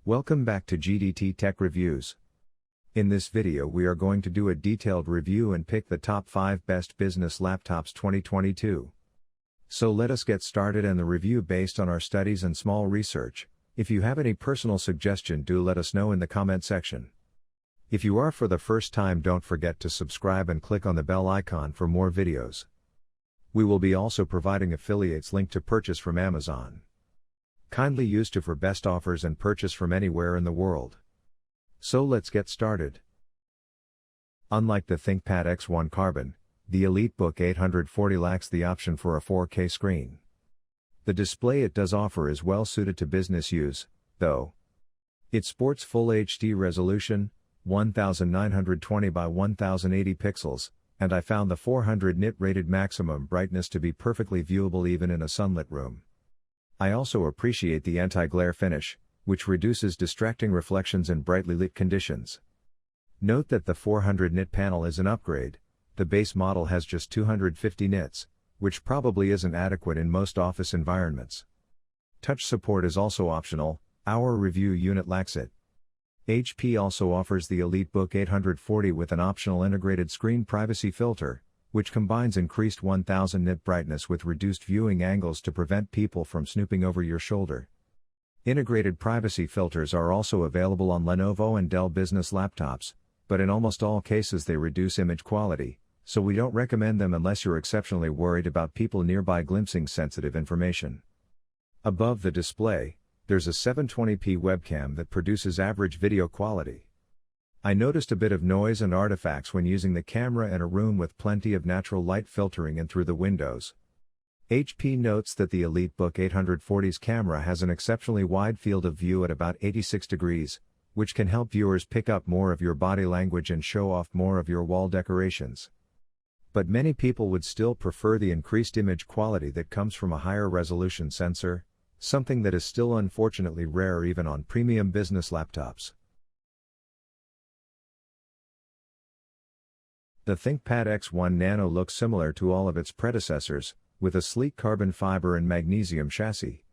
Welcome back to GDT Tech Reviews. In this video we are going to do a detailed review and pick the top 5 best business laptops 2022. So let us get started and the review based on our studies and small research. If you have any personal suggestion, do let us know in the comment section. If you are for the first time, don't forget to subscribe and click on the bell icon for more videos. We will be also providing affiliates link to purchase from Amazon. Kindly use to for best offers and purchase from anywhere in the world. So let's get started. Unlike the ThinkPad X1 Carbon, the EliteBook 840 lacks the option for a 4K screen. The display it does offer is well suited to business use, though. It sports Full HD resolution, 1920 by 1080 pixels, and I found the 400 nit rated maximum brightness to be perfectly viewable even in a sunlit room. I also appreciate the anti-glare finish, which reduces distracting reflections in brightly lit conditions. Note that the 400 nit panel is an upgrade. The base model has just 250 nits, which probably isn't adequate in most office environments. Touch support is also optional, our review unit lacks it. HP also offers the EliteBook 840 with an optional integrated screen privacy filter, which combines increased 1000 nit brightness with reduced viewing angles to prevent people from snooping over your shoulder. Integrated privacy filters are also available on Lenovo and Dell business laptops, but in almost all cases they reduce image quality, so we don't recommend them unless you're exceptionally worried about people nearby glimpsing sensitive information. Above the display, there's a 720p webcam that produces average video quality. I noticed a bit of noise and artifacts when using the camera in a room with plenty of natural light filtering in through the windows. HP notes that the EliteBook 840's camera has an exceptionally wide field of view at about 86 degrees, which can help viewers pick up more of your body language and show off more of your wall decorations. But many people would still prefer the increased image quality that comes from a higher resolution sensor, something that is still unfortunately rare even on premium business laptops. The ThinkPad X1 Nano looks similar to all of its predecessors, with a sleek carbon fiber and magnesium chassis.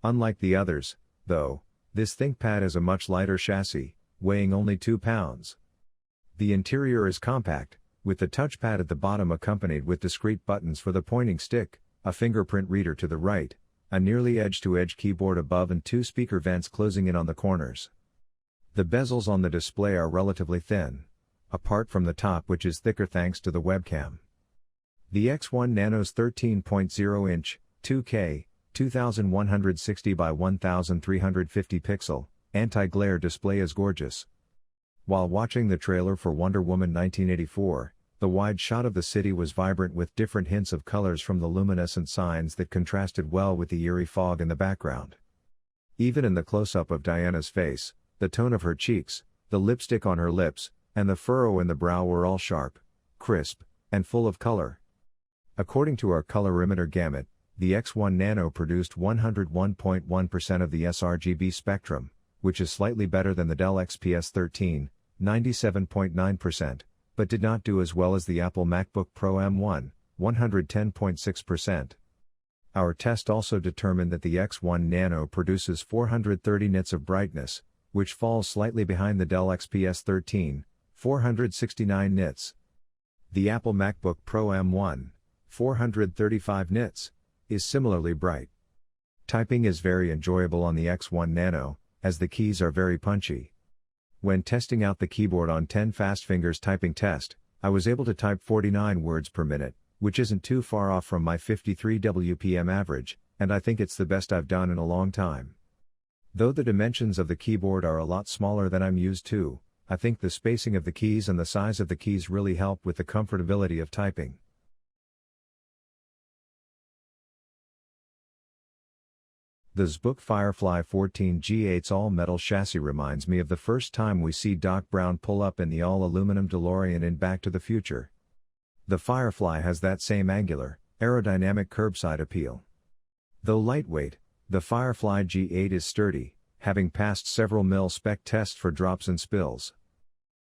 Unlike the others, though, this ThinkPad is a much lighter chassis, weighing only 2 pounds. The interior is compact, with the touchpad at the bottom accompanied with discrete buttons for the pointing stick, a fingerprint reader to the right, a nearly edge-to-edge keyboard above and 2 speaker vents closing in on the corners. The bezels on the display are relatively thin, apart from the top, which is thicker thanks to the webcam. The X1 Nano's 13.0-inch, 2K, 2160 by 1350 pixel, anti-glare display is gorgeous. While watching the trailer for Wonder Woman 1984, the wide shot of the city was vibrant with different hints of colors from the luminescent signs that contrasted well with the eerie fog in the background. Even in the close-up of Diana's face, the tone of her cheeks, the lipstick on her lips, and the furrow in the brow were all sharp, crisp, and full of color. According to our colorimeter gamut, the X1 Nano produced 101.1% of the sRGB spectrum, which is slightly better than the Dell XPS 13, 97.9%, but did not do as well as the Apple MacBook Pro M1, 110.6%. Our test also determined that the X1 Nano produces 430 nits of brightness, which falls slightly behind the Dell XPS 13, 469 nits. The Apple MacBook Pro M1, 435 nits, is similarly bright. Typing is very enjoyable on the X1 Nano, as the keys are very punchy. When testing out the keyboard on 10 fast fingers typing test, I was able to type 49 words per minute, which isn't too far off from my 53 WPM average, and I think it's the best I've done in a long time. Though the dimensions of the keyboard are a lot smaller than I'm used to, I think the spacing of the keys and the size of the keys really help with the comfortability of typing. The ZBook Firefly 14G8's all-metal chassis reminds me of the first time we see Doc Brown pull up in the all-aluminum DeLorean in Back to the Future. The Firefly has that same angular, aerodynamic curbside appeal. Though lightweight, the Firefly G8 is sturdy, having passed several mil-spec tests for drops and spills.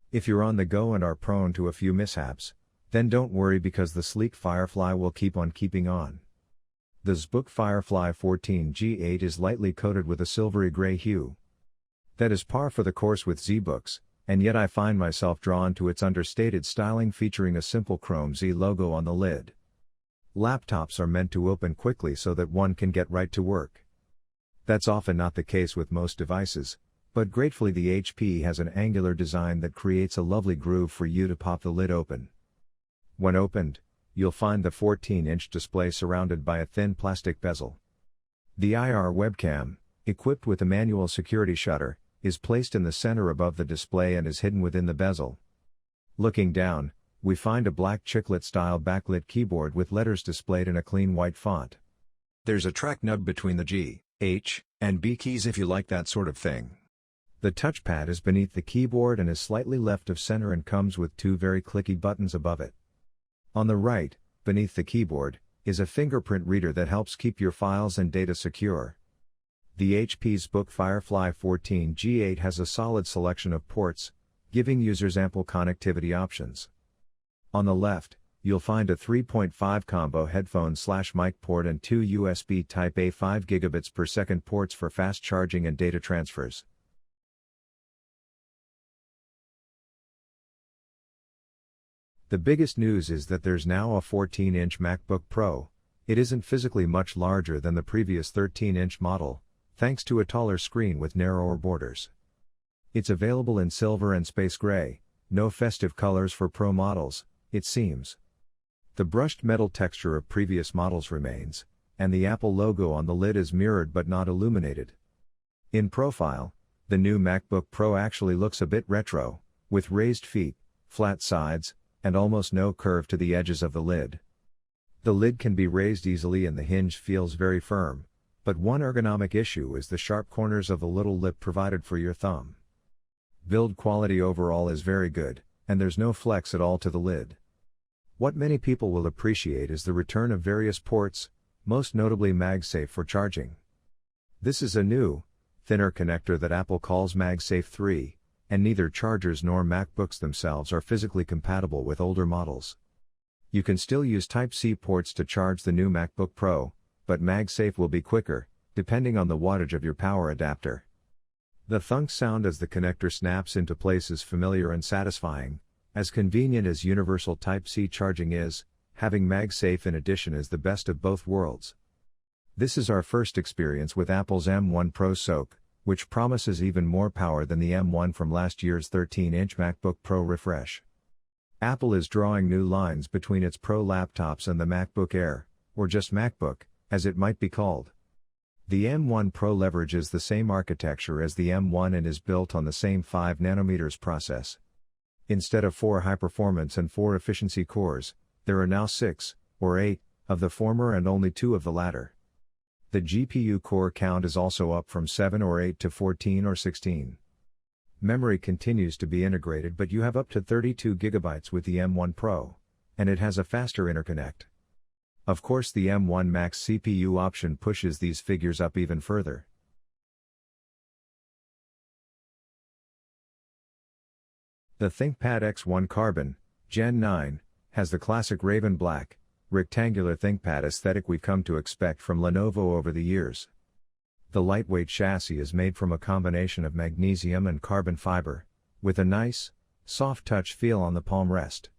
If you're on the go and are prone to a few mishaps, then don't worry because the sleek Firefly will keep on keeping on. The ZBook Firefly 14G8 is lightly coated with a silvery gray hue. That is par for the course with ZBooks, and yet I find myself drawn to its understated styling featuring a simple Chrome Z logo on the lid. Laptops are meant to open quickly so that one can get right to work. That's often not the case with most devices, but gratefully the HP has an angular design that creates a lovely groove for you to pop the lid open. When opened, you'll find the 14-inch display surrounded by a thin plastic bezel. The IR webcam, equipped with a manual security shutter, is placed in the center above the display and is hidden within the bezel. Looking down, we find a black chiclet-style backlit keyboard with letters displayed in a clean white font. There's a track nub between the G, H, and B keys if you like that sort of thing. The touchpad is beneath the keyboard and is slightly left of center and comes with two very clicky buttons above it. On the right, beneath the keyboard, is a fingerprint reader that helps keep your files and data secure. The HP's Book Firefly 14 G8 has a solid selection of ports, giving users ample connectivity options. On the left, you'll find a 3.5 combo headphone/mic port and two USB Type-A 5 gigabits per second ports for fast charging and data transfers. The biggest news is that there's now a 14-inch MacBook Pro. It isn't physically much larger than the previous 13-inch model, thanks to a taller screen with narrower borders. It's available in silver and space gray, no festive colors for Pro models, it seems. The brushed metal texture of previous models remains, and the Apple logo on the lid is mirrored but not illuminated. In profile, the new MacBook Pro actually looks a bit retro, with raised feet, flat sides, and almost no curve to the edges of the lid. The lid can be raised easily and the hinge feels very firm, but one ergonomic issue is the sharp corners of the little lip provided for your thumb. Build quality overall is very good, and there's no flex at all to the lid. What many people will appreciate is the return of various ports, most notably MagSafe for charging. This is a new, thinner connector that Apple calls MagSafe 3, and neither chargers nor MacBooks themselves are physically compatible with older models. You can still use Type-C ports to charge the new MacBook Pro, but MagSafe will be quicker, depending on the wattage of your power adapter. The thunk sound as the connector snaps into place is familiar and satisfying. As convenient as universal Type-C charging is, having MagSafe in addition is the best of both worlds. This is our first experience with Apple's M1 Pro SoC, which promises even more power than the M1 from last year's 13-inch MacBook Pro refresh. Apple is drawing new lines between its Pro laptops and the MacBook Air, or just MacBook, as it might be called. The M1 Pro leverages the same architecture as the M1 and is built on the same 5nm process. Instead of 4 high-performance and 4 efficiency cores, there are now 6, or 8, of the former and only 2 of the latter. The GPU core count is also up from 7 or 8 to 14 or 16. Memory continues to be integrated, but you have up to 32 GB with the M1 Pro, and it has a faster interconnect. Of course, the M1 Max CPU option pushes these figures up even further. The ThinkPad X1 Carbon, Gen 9, has the classic raven black, rectangular ThinkPad aesthetic we've come to expect from Lenovo over the years. The lightweight chassis is made from a combination of magnesium and carbon fiber, with a nice, soft touch feel on the palm rest.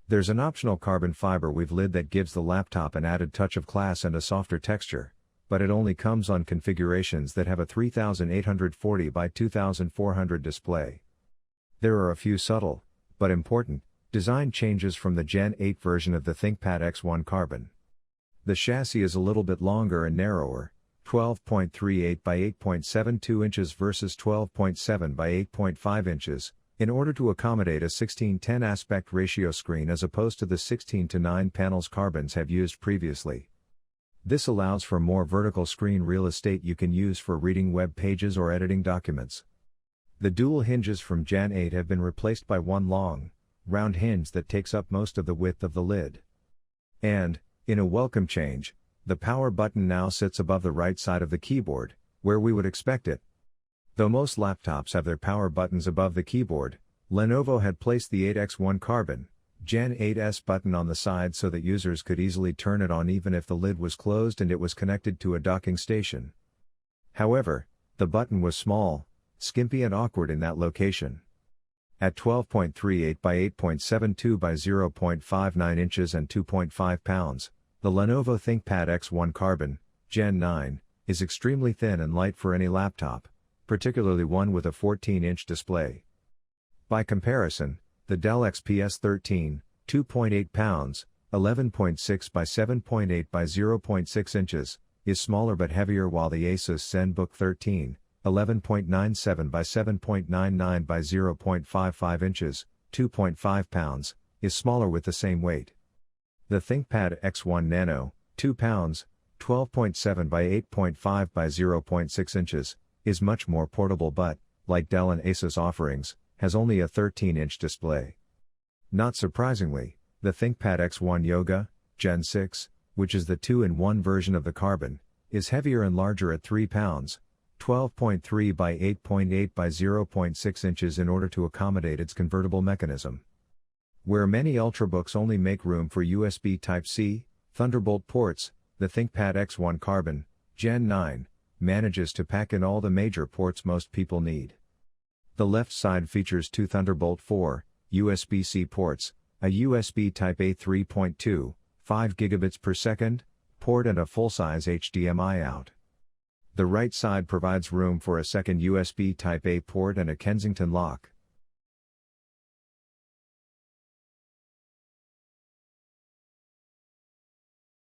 There's an optional carbon fiber weave lid that gives the laptop an added touch of class and a softer texture, but it only comes on configurations that have a 3840 by 2400 display. There are a few subtle, but important, design changes from the Gen 8 version of the ThinkPad X1 Carbon. The chassis is a little bit longer and narrower, 12.38 by 8.72 inches versus 12.7 by 8.5 inches, in order to accommodate a 16:10 aspect ratio screen as opposed to the 16:9 panels Carbons have used previously. This allows for more vertical screen real estate you can use for reading web pages or editing documents. The dual hinges from Gen 8 have been replaced by one long, round hinge that takes up most of the width of the lid. And, in a welcome change, the power button now sits above the right side of the keyboard, where we would expect it. Though most laptops have their power buttons above the keyboard, Lenovo had placed the 8X1 Carbon, Gen 8's button on the side so that users could easily turn it on even if the lid was closed and it was connected to a docking station. However, the button was small, skimpy and awkward in that location. At 12.38 by 8.72 by 0.59 inches and 2.5 pounds, the Lenovo ThinkPad X1 Carbon, Gen 9, is extremely thin and light for any laptop, particularly one with a 14-inch display. By comparison, the Dell XPS 13, 2.8 pounds, 11.6 by 7.8 by 0.6 inches, is smaller but heavier, while the Asus ZenBook 13, 11.97 by 7.99 by 0.55 inches, 2.5 pounds, is smaller with the same weight. The ThinkPad X1 Nano, 2 pounds, 12.7 by 8.5 by 0.6 inches, is much more portable but, like Dell and Asus offerings, has only a 13-inch display. Not surprisingly, the ThinkPad X1 Yoga, Gen 6, which is the 2-in-1 version of the Carbon, is heavier and larger at 3 pounds, 12.3 by 8.8 by 0.6 inches in order to accommodate its convertible mechanism. Where many Ultrabooks only make room for USB Type-C, Thunderbolt ports, the ThinkPad X1 Carbon, Gen 9, manages to pack in all the major ports most people need. The left side features 2 Thunderbolt 4, USB-C ports, a USB Type-A 3.2, 5 gigabits per second, port and a full-size HDMI out. The right side provides room for a second USB Type-A port and a Kensington lock.